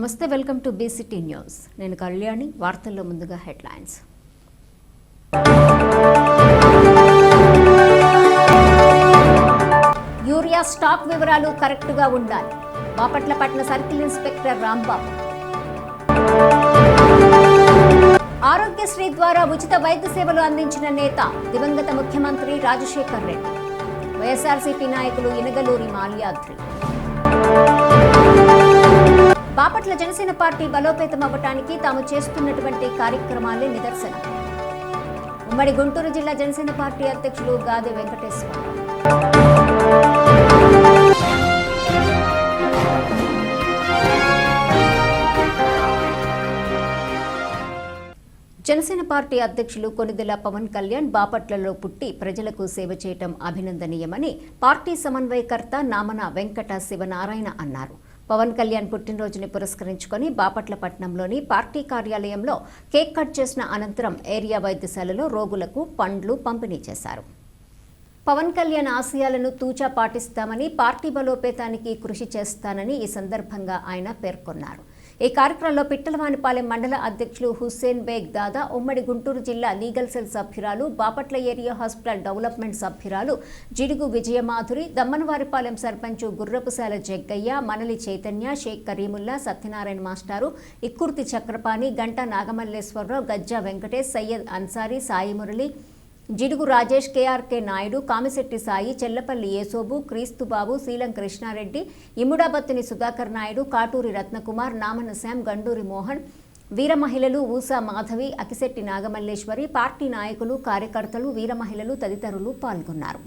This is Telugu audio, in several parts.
నమస్తే, వెల్కమ్ టు బీసీటీ న్యూస్. నేను కళ్యాణి. వార్తల్లో ముందుగా హెడ్లైన్స్. యూరియా స్టాక్ వివరాలు కరెక్టుగా ఉండాలి. బాపట్ల పట్టణ సర్కిల్ ఇన్స్పెక్టర్ రాంబాబు. ఆరోగ్యశ్రీ ద్వారా ఉచిత వైద్య సేవలు అందించిన నేత దివంగత ముఖ్యమంత్రి రాజశేఖర్ రెడ్డి. వైఎస్ఆర్సీపీ నాయకులు ఇనగలూరి మాల్యాద్రి. బాపట్ల జనసేన పార్టీ బలోపేతం అవ్వటానికి తాము చేస్తున్నటువంటి కార్యక్రమాలే నిదర్శనం. ఉమ్మడి గుంటూరు జిల్లా జనసేన పార్టీ అధ్యక్షులు గాదె వెంకటేశ్వర. జనసేన పార్టీ అధ్యక్షులు కొనిదెల పవన్ కళ్యాణ్ బాపట్లలో పుట్టి ప్రజలకు సేవ చేయటం అభినందనీయమని పార్టీ సమన్వయకర్త నామన వెంకట శివనారాయణ అన్నారు. పవన్ కళ్యాణ్ పుట్టినరోజుని పురస్కరించుకొని బాపట్ల పట్టణంలోని పార్టీ కార్యాలయంలో కేక్ కట్ చేసిన అనంతరం ఏరియా వైద్యశాలలో రోగులకు పండ్లు పంపిణీ చేశారు. పవన్ కళ్యాణ్ ఆశయాలను తూచా పాటిస్తామని, పార్టీ బలోపేతానికి కృషి చేస్తానని ఈ సందర్భంగా ఆయన పేర్కొన్నారు. ఈ కార్యక్రమంలో పిట్టలవానిపాలెం మండల అధ్యక్షులు హుస్సేన్ బేగ్ దాదా, ఉమ్మడి గుంటూరు జిల్లా లీగల్ సెల్ సభ్యురాలు, బాపట్ల ఏరియా హాస్పిటల్ డెవలప్మెంట్ సభ్యురాలు జిడుగు విజయమాధురి, దమ్మనవారిపాలెం సర్పంచ్ గుర్రపుశాల జగ్గయ్య, మనలి చైతన్య, షేక్ కరీముల్లా, సత్యనారాయణ మాస్టారు, ఇక్కుర్తి చక్రపాణి, గంట నాగమల్లేశ్వరరావు, గజ్జా వెంకటేష్, సయ్యద్ అన్సారీ, సాయి మురళి, జిడుగు రాజేష్, కేఆర్కే నాయుడు, కామిశెట్టి సాయి, చెల్లపల్లి యేసోబు, క్రీస్తుబాబు, శీలం కృష్ణారెడ్డి, ఇముడాబత్తిని సుధాకర్ నాయుడు, కాటూరి రత్నకుమార్, నామన శ్యామ్, గండూరి మోహన్, వీర మహిళలు ఊసా మాధవి, అకిశెట్టి నాగమల్లేశ్వరి, పార్టీ నాయకులు, కార్యకర్తలు, వీర మహిళలు తదితరులు పాల్గొన్నారు.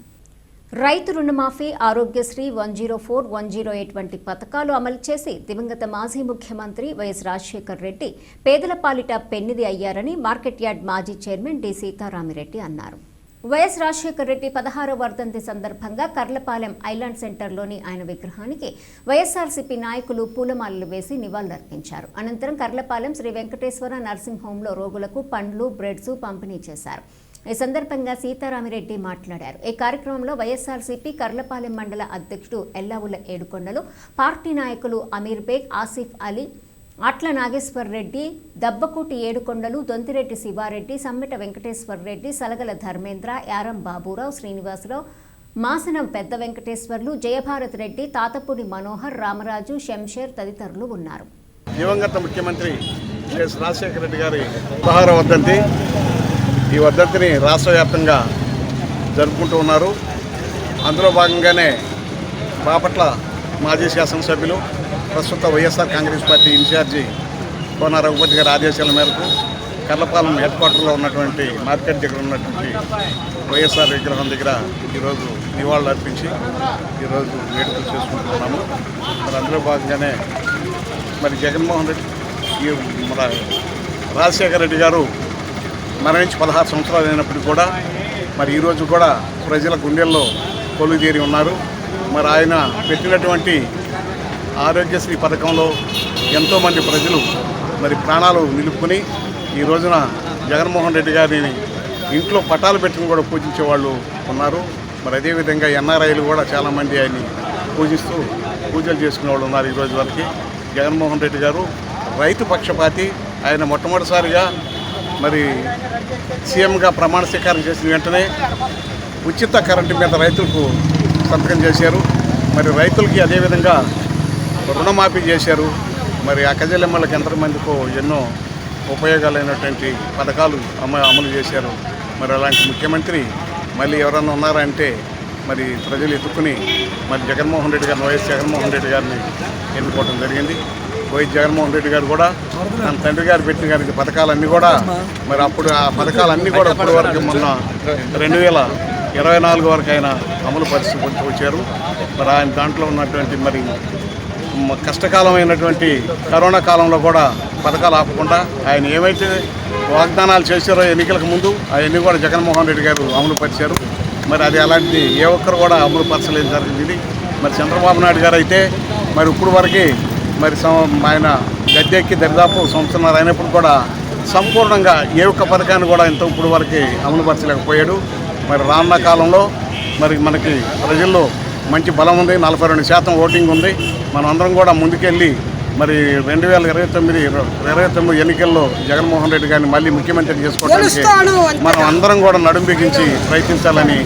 రైతు రుణమాఫీ, ఆరోగ్యశ్రీ, 104, 108 వంటి పథకాలు అమలు చేసి దివంగత మాజీ ముఖ్యమంత్రి వైఎస్ రాజశేఖర్ రెడ్డి పేదల పాలిట పెన్నిది అయ్యారని మార్కెట్ యార్డ్ మాజీ చైర్మన్ డి సీతారామిరెడ్డి అన్నారు. వైఎస్ రాజశేఖర్ రెడ్డి 16వ వర్ధంతి సందర్భంగా కర్లపాలెం ఐలాండ్ సెంటర్లోని ఆయన విగ్రహానికి వైఎస్ఆర్సీపీ నాయకులు పూలమాలలు వేసి నివాళులర్పించారు. అనంతరం కర్లపాలెం శ్రీ వెంకటేశ్వర నర్సింగ్ హోంలో రోగులకు పండ్లు, బ్రెడ్స్ పంపిణీ చేశారు. ఈ సందర్భంగా సీతారామిరెడ్డి మాట్లాడారు. ఈ కార్యక్రమంలో వైఎస్ఆర్సీపీ కర్లపాలెం మండల అధ్యక్షుడు ఎల్లావుల ఏడుకొండలు, పార్టీ నాయకులు అమీర్ బేగ్, ఆసిఫ్ అలీ, అట్ల నాగేశ్వర్ రెడ్డి, దబ్బకోటి ఏడుకొండలు, దొంతిరెడ్డి శివారెడ్డి, సమ్మెట వెంకటేశ్వర్ రెడ్డి, సలగల ధర్మేంద్ర, యారం బాబురావు, శ్రీనివాసరావు, మాసనం పెద్ద వెంకటేశ్వర్లు, జయభారత్ రెడ్డి, తాతపూడి మనోహర్, రామరాజు, శంషేర్ తదితరులు ఉన్నారు. దివంగత ముఖ్యమంత్రి వైఎస్ రాజశేఖర రెడ్డి గారి 16వ వర్ధంతి. ఈ వర్ధంతిని రాష్ట్ర వ్యాప్తంగా జరుపుకుంటూ ఉన్నారు. అందులో భాగంగానే బాపట్ల మాజీ శాసనసభ్యులు, ప్రస్తుత వైఎస్ఆర్ కాంగ్రెస్ పార్టీ ఇన్ఛార్జి కోన రఘుపతి గారి ఆదేశాల మేరకు కర్లపాలెం హెడ్ క్వార్టర్లో ఉన్నటువంటి మార్కెట్ దగ్గర ఉన్నటువంటి వైఎస్ఆర్ విగ్రహం దగ్గర ఈరోజు నివాళులు అర్పించి ఈరోజు వేడుకలు చేసుకుంటున్నాము. మరి అందులో భాగంగానే మరి జగన్మోహన్ రెడ్డి, మన రాజశేఖర రెడ్డి గారు మరణించి 16 సంవత్సరాలు అయినప్పటికీ కూడా మరి ఈరోజు కూడా ప్రజల గుండెల్లో కొలువుతీరి ఉన్నారు. మరి ఆయన పెట్టినటువంటి ఆరోగ్యశ్రీ పథకంలో ఎంతోమంది ప్రజలు మరి ప్రాణాలు నిలుపుకొని ఈ రోజున జగన్మోహన్ రెడ్డి గారిని ఇంట్లో పటాలు పెట్టుకుని కూడా పూజించే వాళ్ళు ఉన్నారు. మరి అదేవిధంగా ఎన్ఆర్ఐలు కూడా చాలామంది ఆయన్ని పూజిస్తూ పూజలు చేసుకునే వాళ్ళు ఉన్నారు. ఈరోజు వరకు జగన్మోహన్ రెడ్డి గారు రైతు పక్షపాతి. ఆయన మొట్టమొదటిసారిగా మరి సీఎంగా ప్రమాణ స్వీకారం చేసిన వెంటనే ఉచిత కరెంటు మీద రైతులకు సంతకం చేశారు. మరి రైతులకి అదేవిధంగా రుణమాఫీ చేశారు. మరి అక్కజల్లెమ్మలకు ఎంతమందికో ఎన్నో ఉపయోగాలైనటువంటి పథకాలు అమలు చేశారు. మరి అలాంటి ముఖ్యమంత్రి మళ్ళీ ఎవరన్నా ఉన్నారంటే మరి ప్రజలు ఎత్తుకుని మరి జగన్మోహన్ రెడ్డి గారిని, వైఎస్ జగన్మోహన్ రెడ్డి గారిని ఎన్నుకోవడం జరిగింది. వైఎస్ జగన్మోహన్ రెడ్డి గారు కూడా తన తండ్రి గారు పెట్టిన గారికి పథకాలన్నీ కూడా మరి అప్పుడు ఆ పథకాలన్నీ కూడా ఇప్పటి వరకు మొన్న 2024 వరకు ఆయన అమలు పరిస్థితి వచ్చారు. మరి ఆయన దాంట్లో ఉన్నటువంటి మరి కష్టకాలమైనటువంటి కరోనా కాలంలో కూడా పథకాలు ఆపకుండా ఆయన ఏమైతే వాగ్దానాలు చేశారో ఎన్నికలకు ముందు అవన్నీ కూడా జగన్మోహన్ రెడ్డి గారు అమలు పరిచారు. మరి అది అలాంటిది ఏ ఒక్కరు కూడా అమలు పరచలేదు జరిగింది. మరి చంద్రబాబు నాయుడు గారు అయితే మరి ఇప్పుడు వరకు మరి ఆయన గద్దెక్కి దరిదాపు సంవత్సరాలు అయినప్పుడు కూడా సంపూర్ణంగా ఏ ఒక్క పథకాన్ని కూడా ఇంత ఇప్పుడు వరకు అమలుపరచలేకపోయాడు. మరి రానున్న కాలంలో మరి మనకి ప్రజల్లో మంచి బలం ఉంది, 42% ఓటింగ్ ఉంది. మనం అందరం కూడా ముందుకెళ్ళి మరి 2029 ఎన్నికల్లో జగన్మోహన్ రెడ్డి గారిని మళ్ళీ ముఖ్యమంత్రి చేసుకోవడానికి మనం అందరం కూడా నడుం బిగించి ప్రయత్నించాలని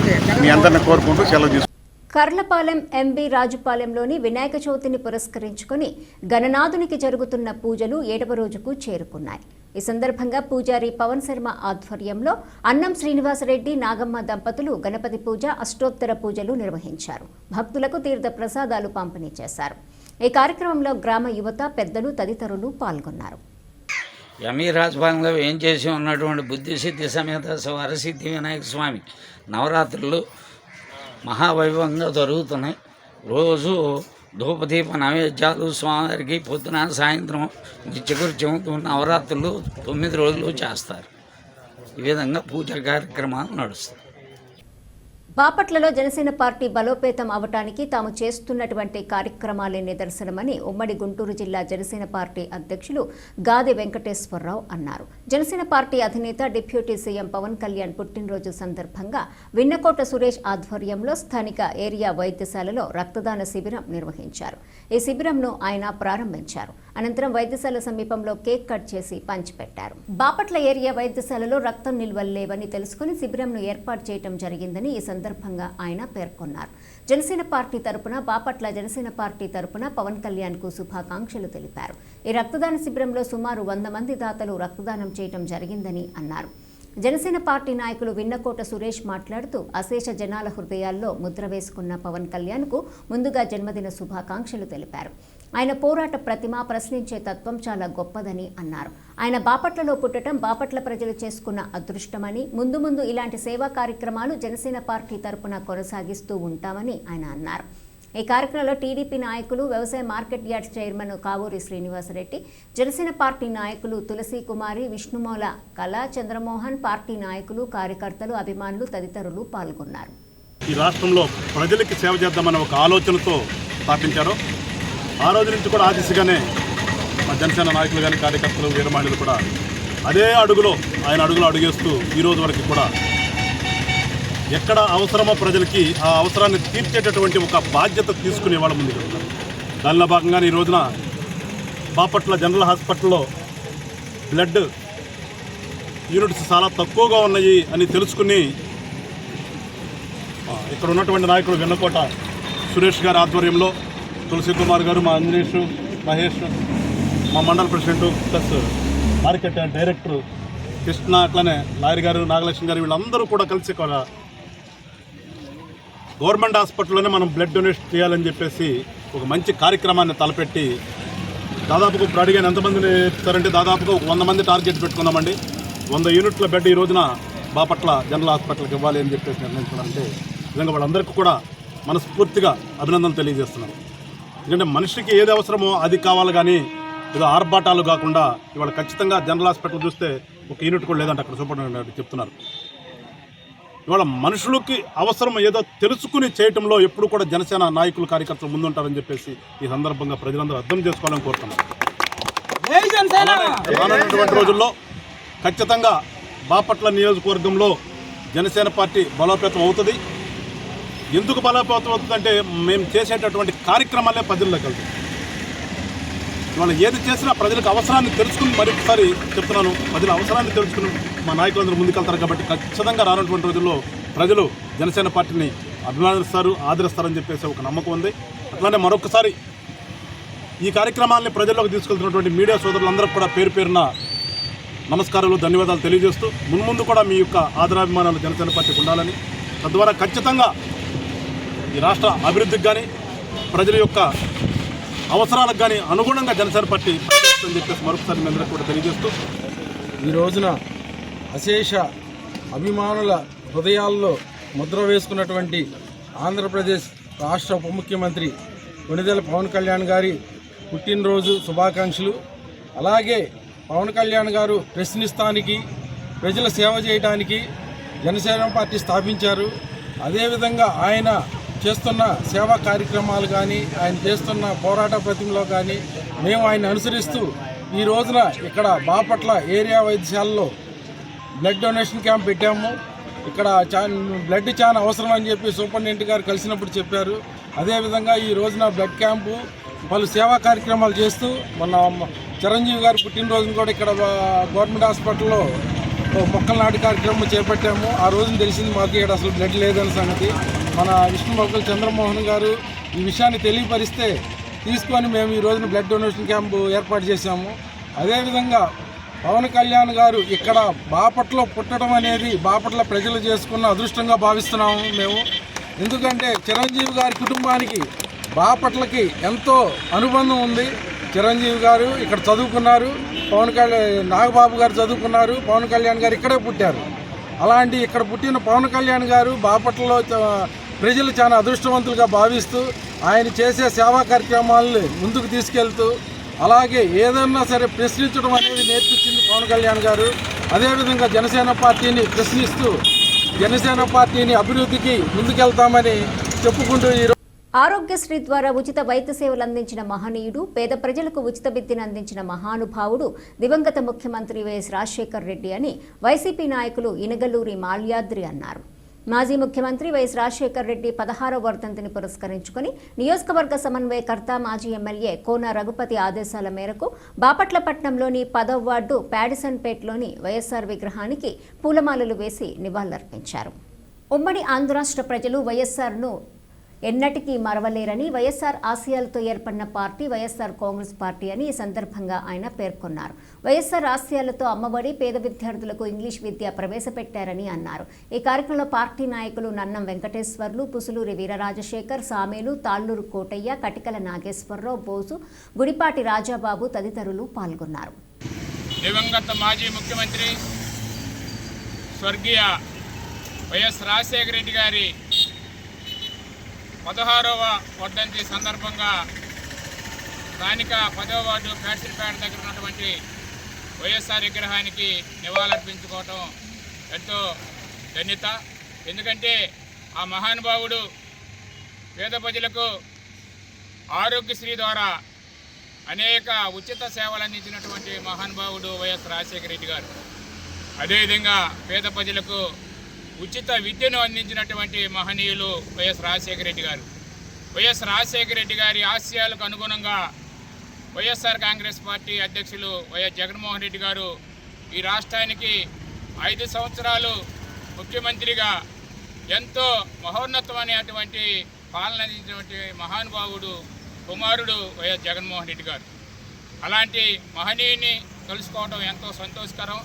మీ అందరిని కోరుకుంటూ సెలవు తీసుకుంటాం. కర్లపాలెం ఎంబీ రాజుపాలెంలోని వినాయక చవితిని పురస్కరించుకొని గణనాథునికి జరుగుతున్న పూజలు 7వ రోజుకు చేరుకున్నాయి. ఈ సందర్భంగా పూజారి పవన్ శర్మ ఆధ్వర్యంలో అన్నం శ్రీనివాసరెడ్డి నాగమ్మ దంపతులు గణపతి పూజ అష్టోత్తర పూజలు నిర్వహించారు. భక్తులకు తీర్థ ప్రసాదాలు పంపిణీ చేశారు. ఈ కార్యక్రమంలో గ్రామ యువత, పెద్దలు తదితరులు పాల్గొన్నారు. ఎంబీ రాజపాలెంలో ఏం చేసి ఉన్నటువంటి బుద్ధిసిద్ధి సమేత వరసిద్ధి వినాయక స్వామి నవరాత్రులు మహావైభవంగా జరుగుతున్నాయి. రోజు ధూపదీప నైవేద్యాలు స్వామివారికి పొద్దున సాయంత్రం నిత్యకృత్యం నవరాత్రులు 9 రోజులు చేస్తారు. ఈ విధంగా పూజా కార్యక్రమాలు నడుస్తాయి. బాపట్లలో జనసేన పార్టీ బలోపేతం అవటానికి తాము చేస్తున్నటువంటి కార్యక్రమాలే నిదర్శనమని ఉమ్మడి గుంటూరు జిల్లా జనసేన పార్టీ అధ్యక్షులు గాది వెంకటేశ్వరరావు అన్నారు. జనసేన పార్టీ అధినేత డిప్యూటీ సీఎం పవన్ కళ్యాణ్ పుట్టినరోజు సందర్భంగా విన్నకోట సురేష్ ఆధ్వర్యంలో స్థానిక ఏరియా వైద్యశాలలో రక్తదాన శిబిరం నిర్వహించారు. ఈ శిబిరంను ఆయన ప్రారంభించారు. అనంతరం వైద్యశాల సమీపంలో కేక్ కట్ చేసి పంచిపెట్టారు. బాపట్ల ఏరియా వైద్యశాలలో రక్తం నిల్వలు లేవని తెలుసుకుని శిబిరంను ఏర్పాటు చేయడం జరిగిందని ఈ సందర్భంగా ఆయన పేర్కొన్నారు. జనసేన పార్టీ తరపున బాపట్ల జనసేన పార్టీ తరపున పవన్ కళ్యాణ్ కు శుభాకాంక్షలు తెలిపారు. ఈ రక్తదాన శిబిరంలో సుమారు 100 మంది దాతలు రక్తదానం చేయడం జరిగిందని అన్నారు. జనసేన పార్టీ నాయకులు విన్నకోట సురేష్ మాట్లాడుతూ అశేష జనాల హృదయాల్లో ముద్ర వేసుకున్న పవన్ కళ్యాణ్ కు ముందుగా జన్మదిన శుభాకాంక్షలు తెలిపారు. ఆయన పోరాట ప్రతిమ, ప్రశ్నించే తత్వం చాలా గొప్పదని అన్నారు. ఆయన బాపట్లలో పుట్టడం బాపట్ల ప్రజలు చేసుకున్న అదృష్టమని, ముందు ముందు ఇలాంటి సేవా కార్యక్రమాలు జనసేన పార్టీ తరపున కొనసాగిస్తూ ఉంటామని ఆయన అన్నారు. ఈ కార్యక్రమంలో టీడీపీ నాయకులు, వ్యవసాయ market yard chairman Kavuri Srinivasareddy, Janasena party నాయకులు తులసి కుమారి, విష్ణుమౌల, కళా, చంద్రమోహన్, పార్టీ నాయకులు, కార్యకర్తలు, అభిమానులు తదితరులు పాల్గొన్నారు. ఈ రాష్ట్రంలో ప్రజలకి సేవ చేద్దామన్న ఒక ఆలోచనతో స్థాపించారు. ఆ రోజు నుంచి కూడా ఆ దిశగానే మా జనసేన నాయకులు కానీ, కార్యకర్తలు, వీరమహిళలు కూడా అదే అడుగులో ఆయన అడుగేస్తూ ఈ రోజు వరకు కూడా ఎక్కడ అవసరమో ప్రజలకి ఆ అవసరాన్ని తీర్చేటటువంటి ఒక బాధ్యత తీసుకునే వాళ్ళ ముందుకు వెళ్తారు. దానిలో భాగంగానే ఈ రోజున బాపట్ల జనరల్ హాస్పిటల్లో బ్లడ్ యూనిట్స్ చాలా తక్కువగా ఉన్నాయి అని తెలుసుకుని ఇక్కడ ఉన్నటువంటి నాయకుడు వెన్నకోట సురేష్ గారి ఆధ్వర్యంలో తులసి కుమార్ గారు, మా అంజనీష్, మహేష్, మా మండల president plus market director Krishna, అట్లనే లాయర్ గారు, నాగలక్ష్మి గారు, వీళ్ళందరూ కూడా కలిసి గవర్నమెంట్ హాస్పిటల్లోనే మనం బ్లడ్ డొనేషన్ చేయాలని చెప్పేసి ఒక మంచి కార్యక్రమాన్ని తలపెట్టి దాదాపుగా ఇప్పుడు అడిగాను ఎంతమందిని ఇస్తారంటే దాదాపుగా ఒక 100 మంది టార్గెట్ పెట్టుకున్నామండి. 100 యూనిట్ల బెడ్ ఈ రోజున బాపట్ల జనరల్ హాస్పిటల్కి ఇవ్వాలి అని చెప్పేసి నిర్ణయించాలంటే నిజంగా వాళ్ళందరికీ కూడా మనస్ఫూర్తిగా అభినందనలు తెలియజేస్తున్నాను. ఎందుకంటే మనిషికి ఏది అవసరమో అది కావాలి, కానీ ఏదో ఆర్భాటాలు కాకుండా ఇవాళ ఖచ్చితంగా జనరల్ హాస్పిటల్ చూస్తే ఒక యూనిట్ కూడా లేదంటే అక్కడ సూపరింటెండెంట్ చెప్తున్నారు. ఇవాళ మనుషులకి అవసరం ఏదో తెలుసుకుని చేయటంలో ఎప్పుడు కూడా జనసేన నాయకులు, కార్యకర్తలు ముందుంటారని చెప్పేసి ఈ సందర్భంగా ప్రజలందరూ అర్థం చేసుకోవాలని కోరుతున్నాను. రానున్నటువంటి రోజుల్లో ఖచ్చితంగా బాపట్ల నియోజకవర్గంలో జనసేన పార్టీ బలోపేతం అవుతుంది. ఎందుకు బలోపేతం అవుతుందంటే మేము చేసేటటువంటి కార్యక్రమాలే ప్రజల్లోకి వెళ్తాయి. ఇవాళ ఏది చేసినా ప్రజలకు అవసరాన్ని తెలుసుకుని, మరొకసారి చెప్తున్నాను, ప్రజల అవసరాన్ని తెలుసుకుని మా నాయకులందరూ ముందుకెళ్తారు. కాబట్టి ఖచ్చితంగా రానున్నటువంటి రోజుల్లో ప్రజలు జనసేన పార్టీని అభిమానిస్తారు, ఆదరిస్తారని చెప్పేసి ఒక నమ్మకం ఉంది. అట్లానే మరొకసారి ఈ కార్యక్రమాన్ని ప్రజల్లోకి తీసుకెళ్తున్నటువంటి మీడియా సోదరులందరూ కూడా పేరు పేరున నమస్కారాలు, ధన్యవాదాలు తెలియజేస్తూ మున్ముందు కూడా మీ యొక్క ఆదరాభిమానాలు జనసేన పార్టీకి ఉండాలని, తద్వారా ఖచ్చితంగా ఈ రాష్ట్ర అభివృద్ధికి కానీ ప్రజల యొక్క అవసరాలకు కానీ అనుగుణంగా జనసేన పార్టీ పనిచేస్తుందని చెప్పేసి మరొకసారి మీ అందరికీ కూడా తెలియజేస్తూ ఈ రోజున అశేష అభిమానుల హృదయాల్లో ముద్ర వేసుకున్నటువంటి ఆంధ్రప్రదేశ్ రాష్ట్ర ఉప ముఖ్యమంత్రి కొణిదెల పవన్ కళ్యాణ్ గారి పుట్టినరోజు శుభాకాంక్షలు. అలాగే పవన్ కళ్యాణ్ గారు ప్రశ్నిస్తానికి, ప్రజల సేవ చేయడానికి జనసేన పార్టీ స్థాపించారు. అదేవిధంగా ఆయన చేస్తున్న సేవా కార్యక్రమాలు కానీ, ఆయన చేస్తున్న పోరాట ప్రతిమలో కానీ మేము ఆయన అనుసరిస్తూ ఈ రోజున ఇక్కడ బాపట్ల ఏరియా వైద్యశాలలో బ్లడ్ డొనేషన్ క్యాంప్ పెట్టాము. ఇక్కడ బ్లడ్ చాలా అవసరం అని చెప్పి సూపరింటెండెంట్ గారు కలిసినప్పుడు చెప్పారు. అదేవిధంగా ఈ రోజున బ్లడ్ క్యాంపు పలు సేవా కార్యక్రమాలు చేస్తూ మన చిరంజీవి గారి పుట్టినరోజును కూడా ఇక్కడ గవర్నమెంట్ హాస్పిటల్లో మొక్కల నాటి కార్యక్రమం చేపట్టాము. ఆ రోజున తెలిసింది మాకు ఇక్కడ అసలు బ్లడ్ లేదన్న సంగతి. మన విష్ణుమొక్కల చంద్రమోహన్ గారు ఈ విషయాన్ని తెలియపరిస్తే తీసుకొని మేము ఈ రోజున బ్లడ్ డొనేషన్ క్యాంపు ఏర్పాటు చేశాము. అదేవిధంగా పవన్ కళ్యాణ్ గారు ఇక్కడ బాపట్ల పుట్టడం అనేది బాపట్ల ప్రజలు చేసుకున్న అదృష్టంగా భావిస్తున్నాము మేము. ఎందుకంటే చిరంజీవి గారి కుటుంబానికి బాపట్లకి ఎంతో అనుబంధం ఉంది. చిరంజీవి గారు ఇక్కడ చదువుకున్నారు, నాగబాబు గారు చదువుకున్నారు, పవన్ కళ్యాణ్ గారు ఇక్కడే పుట్టారు. అలాంటి ఇక్కడ పుట్టిన పవన్ కళ్యాణ్ గారు బాపట్లలో ప్రజలు చాలా అదృష్టవంతులుగా భావిస్తూ ఆయన చేసే సేవా కార్యక్రమాలను ముందుకు తీసుకెళ్తూ అలాగే ఏదన్నా సరే ప్రశ్నించడం అనేది నేర్పించింది పవన్ కళ్యాణ్ గారు. అదేవిధంగా జనసేన పార్టీని ప్రశ్నిస్తూ జనసేన పార్టీని అభివృద్ధికి ముందుకెళ్తామని చెప్పుకుంటూ ఆరోగ్యశ్రీ ద్వారా ఉచిత వైద్య సేవలు అందించిన మహనీయుడు, పేద ప్రజలకు ఉచిత విద్యను అందించిన మహానుభావుడు దివంగత ముఖ్యమంత్రి వైఎస్ రాజశేఖర్ రెడ్డి అని వైసీపీ నాయకులు ఇనగలూరి మాల్యాద్రి అన్నారు. మాజీ ముఖ్యమంత్రి వైఎస్ రాజశేఖర్ రెడ్డి 16వ వర్ధంతిని పురస్కరించుకుని నియోజకవర్గ సమన్వయకర్త మాజీ ఎమ్మెల్యే కోన రఘుపతి ఆదేశాల మేరకు బాపట్ల పట్టణంలోని 10వ వార్డు ప్యాడిసన్పేటలోని వైఎస్ఆర్ విగ్రహానికి పూలమాలలు వేసి నివాళులర్పించారు. ఉమ్మడి ఆంధ్రరాష్ట్ర ప్రజలు వైఎస్ఆర్ను ఎన్నటికీ మరవలేరని, వైఎస్ఆర్ ఆశయాలతో ఏర్పడిన పార్టీ వైఎస్ఆర్ కాంగ్రెస్ పార్టీ అని ఈ సందర్భంగా ఆయన పేర్కొన్నారు. వైఎస్ఆర్ ఆశయాలతో అమ్మఒడి, పేద విద్యార్థులకు ఇంగ్లీష్ విద్య ప్రవేశపెట్టారని అన్నారు. ఈ కార్యక్రమంలో పార్టీ నాయకులు నన్నం వెంకటేశ్వర్లు, పుసులూరి వీరరాజశేఖర్, సామేలు, తాళ్లూరు కోటయ్య, కటికల నాగేశ్వరరావు, బోసు, గుడిపాటి రాజాబాబు తదితరులు పాల్గొన్నారు. దివంగత మాజీ ముఖ్యమంత్రి స్వర్గీయ వైఎస్ రాజశేఖర రెడ్డి గారి 16వ వర్ధంతి సందర్భంగా స్థానిక 10వ వార్డు ప్యాడ్సిన్పేట దగ్గర ఉన్నటువంటి వైఎస్ఆర్ విగ్రహానికి నివాళులర్పించుకోవటం ఎంతో ధన్యత. ఎందుకంటే ఆ మహానుభావుడు పేద ప్రజలకు ఆరోగ్యశ్రీ ద్వారా అనేక ఉచిత సేవలు అందించినటువంటి మహానుభావుడు వైఎస్ రాజశేఖర రెడ్డి గారు. అదేవిధంగా పేద ప్రజలకు ఉచిత విద్యను అందించినటువంటి మహనీయులు వైఎస్ రాజశేఖర రెడ్డి గారు. వైఎస్ రాజశేఖర రెడ్డి గారి ఆశయాలకు అనుగుణంగా వైఎస్ఆర్ కాంగ్రెస్ పార్టీ అధ్యక్షులు వైఎస్ జగన్మోహన్ రెడ్డి గారు ఈ రాష్ట్రానికి 5 సంవత్సరాలు ముఖ్యమంత్రిగా ఎంతో మహోన్నతమైనటువంటి పాలన అందించినటువంటి మహానుభావుడు కుమారుడు వైఎస్ జగన్మోహన్ రెడ్డి గారు. అలాంటి మహనీయుని కలుసుకోవడం ఎంతో సంతోషకరం.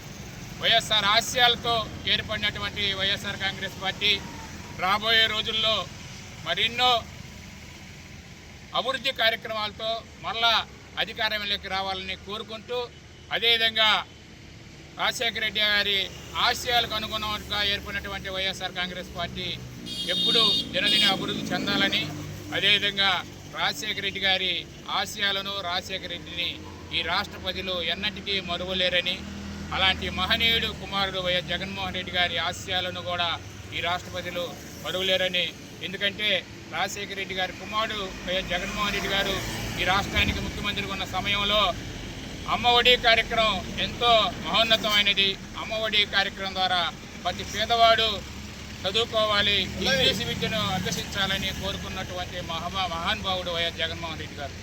వైఎస్ఆర్ ఆశయాలతో ఏర్పడినటువంటి వైఎస్ఆర్ కాంగ్రెస్ పార్టీ రాబోయే రోజుల్లో మరెన్నో అభివృద్ధి కార్యక్రమాలతో మరలా అధికారంలోకి రావాలని కోరుకుంటూ, అదేవిధంగా రాజశేఖర రెడ్డి గారి ఆశయాలకు అనుగుణంగా ఏర్పడినటువంటి వైఎస్ఆర్ కాంగ్రెస్ పార్టీ ఎప్పుడూ దినదిన అభివృద్ధి చెందాలని, అదేవిధంగా రాజశేఖర రెడ్డి గారి ఆశయాలను, రాజశేఖర రెడ్డిని ఈ రాష్ట్ర ప్రజలు ఎన్నటికీ మరువలేరని, అలాంటి మహనీయుడు కుమారుడు వైఎస్ జగన్మోహన్ రెడ్డి గారి ఆశయాలను కూడా ఈ రాష్ట్ర ప్రజలు మరువలేరని, ఎందుకంటే రాజశేఖర రెడ్డి గారి కుమారుడు వైఎస్ జగన్మోహన్ రెడ్డి గారు ఈ రాష్ట్రానికి ముఖ్యమంత్రిగా ఉన్న సమయంలో అమ్మఒడి కార్యక్రమం ఎంతో మహోన్నతమైనది. అమ్మఒడి కార్యక్రమం ద్వారా ప్రతి పేదవాడు చదువుకోవాలి, ఇంగ్లీష్ విద్యను అభ్యసించాలని కోరుకున్నటువంటి మహానుభావుడు వైఎస్ జగన్మోహన్ రెడ్డి గారు.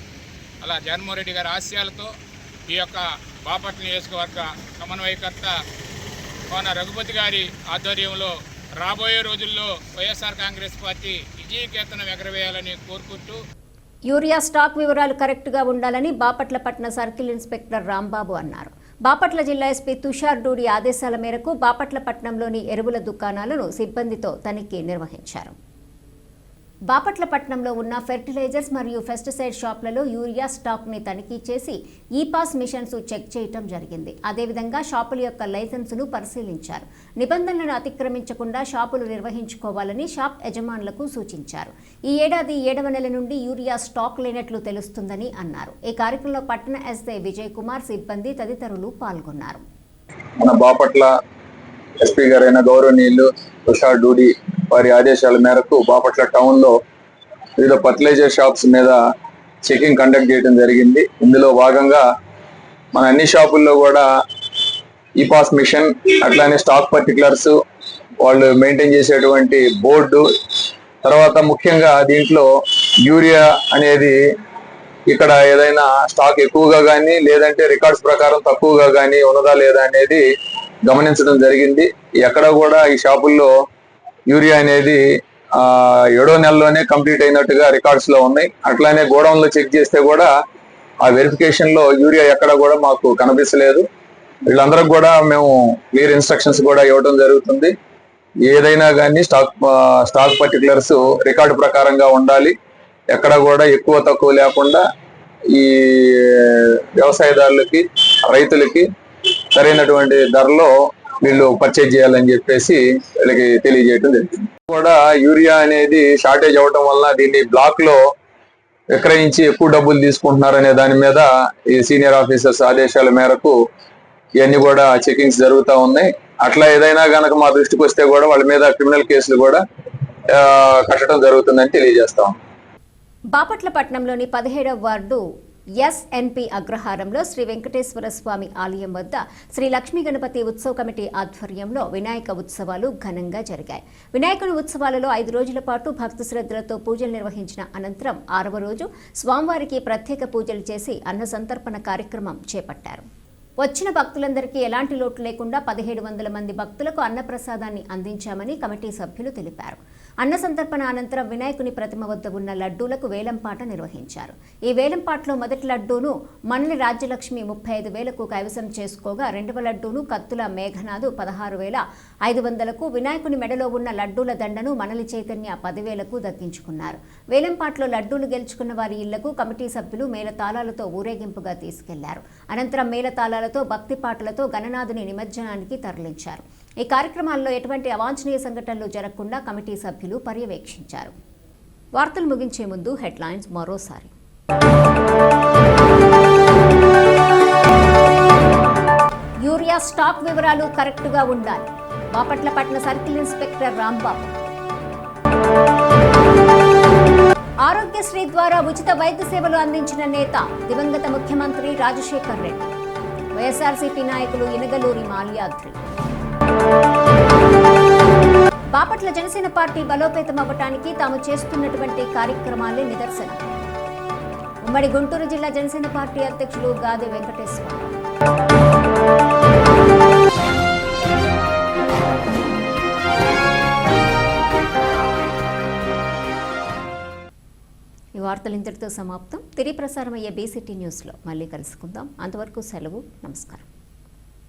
అలా జగన్మోహన్ రెడ్డి గారి ఆశయాలతో ఈ యొక్క బాపట్ల నియోజకవర్గ సమన్వయకర్త కోన రఘుపతి గారి ఆధ్వర్యంలో రాబోయే రోజుల్లో వైఎస్ఆర్ కాంగ్రెస్ పార్టీ విజయకేతనం ఎగరవేయాలని కోరుకుంటూ, యూరియా స్టాక్ వివరాలు కరెక్ట్గా ఉండాలని బాపట్ల పట్టణ సర్కిల్ ఇన్స్పెక్టర్ రాంబాబు అన్నారు. బాపట్ల జిల్లా ఎస్పీ తుషార్ డూడి ఆదేశాల మేరకు బాపట్ల పట్టణంలోని ఎరువుల దుకాణాలను సిబ్బందితో తనిఖీ నిర్వహించారు. బాపట్ల పట్టణంలో ఉన్న ఫెర్టిలైజర్స్ మరియు పెస్టిసైడ్ షాపులలో యూరియా స్టాక్ని తనిఖీ చేసి ఈ-పాస్ మిషన్స్ చెక్ చేయడం జరిగింది. అదేవిధంగా షాపుల యొక్క లైసెన్సును పరిశీలించారు. నిబంధనలను అతిక్రమించకుండా షాపులు నిర్వహించుకోవాలని షాప్ యజమానులకు సూచించారు. ఈ ఏడాది 7వ నెల నుండి యూరియా స్టాక్ లేనట్లు తెలుస్తుందని అన్నారు. ఈ కార్యక్రమంలో పట్టణ ఎస్ఐ విజయ్ కుమార్, సిబ్బంది తదితరులు పాల్గొన్నారు. మన బాపట్ల ఎస్పీ గారైన గౌరవనీయులు తుషార్ డూడి వారి ఆదేశాల మేరకు బాపట్ల టౌన్ లో వివిధ ఫర్టిలైజర్ షాప్స్ మీద చెకింగ్ కండక్ట్ చేయడం జరిగింది. ఇందులో భాగంగా మన అన్ని షాపుల్లో కూడా ఈ-పాస్ మిషన్, అట్లానే స్టాక్ పర్టికులర్స్, వాళ్ళు మెయింటైన్ చేసేటువంటి బోర్డు, తర్వాత ముఖ్యంగా దీంట్లో యూరియా అనేది ఇక్కడ ఏదైనా స్టాక్ ఎక్కువగా కానీ లేదంటే రికార్డ్స్ ప్రకారం తక్కువగా కానీ ఉన్నదా లేదా అనేది గమనించడం జరిగింది. ఎక్కడ కూడా ఈ షాపుల్లో యూరియా అనేది 7వ నెలలోనే కంప్లీట్ అయినట్టుగా రికార్డ్స్ లో ఉన్నాయి. అట్లానే గోడౌన్ లో చెక్ చేస్తే కూడా ఆ వెరిఫికేషన్ లో యూరియా ఎక్కడ కూడా మాకు కనిపించలేదు. వీళ్ళందరికి కూడా మేము క్లియర్ ఇన్స్ట్రక్షన్స్ కూడా ఇవ్వడం జరుగుతుంది. ఏదైనా కానీ స్టాక్ పర్టికులర్స్ రికార్డు ప్రకారంగా ఉండాలి. ఎక్కడ కూడా ఎక్కువ తక్కువ లేకుండా ఈ వ్యవసాయదారులకి రైతులకి సరైనటువంటి ధరలో వీళ్ళు పర్చేజ్ చేయాలని చెప్పేసి వీళ్ళకి తెలియజేయడం జరిగింది. కూడా యూరియా అనేది షార్టేజ్ అవడం వల్ల దీన్ని బ్లాక్ లో విక్రయించి ఎక్కువ డబ్బులు తీసుకుంటున్నారు అనే దాని మీద ఈ సీనియర్ ఆఫీసర్స్ ఆదేశాల మేరకు ఇవన్నీ కూడా చెకింగ్స్ జరుగుతూ ఉన్నాయి. అట్లా ఏదైనా గనక మా దృష్టికి వస్తే కూడా వాళ్ళ మీద క్రిమినల్ కేసులు కూడా కట్టడం జరుగుతుందని తెలియజేస్తాం. బాపట్ల పట్టణంలోని 17వ వార్డు ఎస్ఎన్పి అగ్రహారంలో శ్రీ వెంకటేశ్వర స్వామి ఆలయం వద్ద శ్రీ లక్ష్మీ గణపతి ఉత్సవ కమిటీ ఆధ్వర్యంలో వినాయక ఉత్సవాలు ఘనంగా జరిగాయి. వినాయకుని ఉత్సవాలలో 5 రోజుల పాటు భక్తి శ్రద్ధలతో పూజలు నిర్వహించిన అనంతరం 6వ రోజు స్వామివారికి ప్రత్యేక పూజలు చేసి అన్న సంతర్పణ కార్యక్రమం చేపట్టారు. వచ్చిన భక్తులందరికీ ఎలాంటి లోటు లేకుండా 1700 మంది భక్తులకు అన్నప్రసాదాన్ని అందించామని కమిటీ సభ్యులు తెలిపారు. అన్న సంతర్పణ అనంతరం వినాయకుని ప్రతిమ వద్ద ఉన్న లడ్డూలకు వేలంపాట నిర్వహించారు. ఈ వేలంపాటలో మొదటి లడ్డూను మనలి రాజ్యలక్ష్మి 35,000కు కైవసం చేసుకోగా, రెండవ లడ్డూను కత్తుల మేఘనాథు 16,500కు, వినాయకుని మెడలో ఉన్న లడ్డూల దండను మనలి చైతన్య 10,000కు దక్కించుకున్నారు. వేలంపాటలో లడ్డూలు గెలుచుకున్న వారి ఇళ్లకు కమిటీ సభ్యులు మేళతాళాలతో ఊరేగింపుగా తీసుకెళ్లారు. అనంతరం మేళతాళాలతో భక్తి పాటలతో గణనాథుని నిమజ్జనానికి తరలించారు. ఈ కార్యక్రమాల్లో ఎటువంటి అవాంఛనీయ సంఘటనలు జరగకుండా కమిటీ సభ్యులు పర్యవేక్షించారు. వార్తలు ముగించే ముందు హెడ్లైన్స్ మరోసారి. యూరియా స్టాక్ వివరాలు కరెక్టుగా ఉండాలి. బాపట్ల పట్టణ సర్కిల్ ఇన్స్పెక్టర్ రాంబాబు. ఆరోగ్యశ్రీ ద్వారా ఉచిత వైద్య సేవలు అందించిన నేత దివంగత ముఖ్యమంత్రి రాజశేఖర్ రెడ్డి. వైఎస్ఆర్సీపీ నాయకులు ఇనగలూరి మాల్యాద్రి. బాపట్ల జనసేన పార్టీ బలోపేతం అవ్వటానికి తాము చేస్తున్నటువంటి కార్యక్రమాలే నిదర్శనం. ఉమ్మడి గుంటూరు జిల్లా జనసేన పార్టీ అధ్యక్షులు గాదె వెంకటేశ్వర. ఈ వార్తలు ఇంతటితో సమాప్తం. తిరిగి ప్రసారమయ్యే బీసీటీ న్యూస్లో మళ్ళీ కలుసుకుందాం. అంతవరకు సెలవు. నమస్కారం.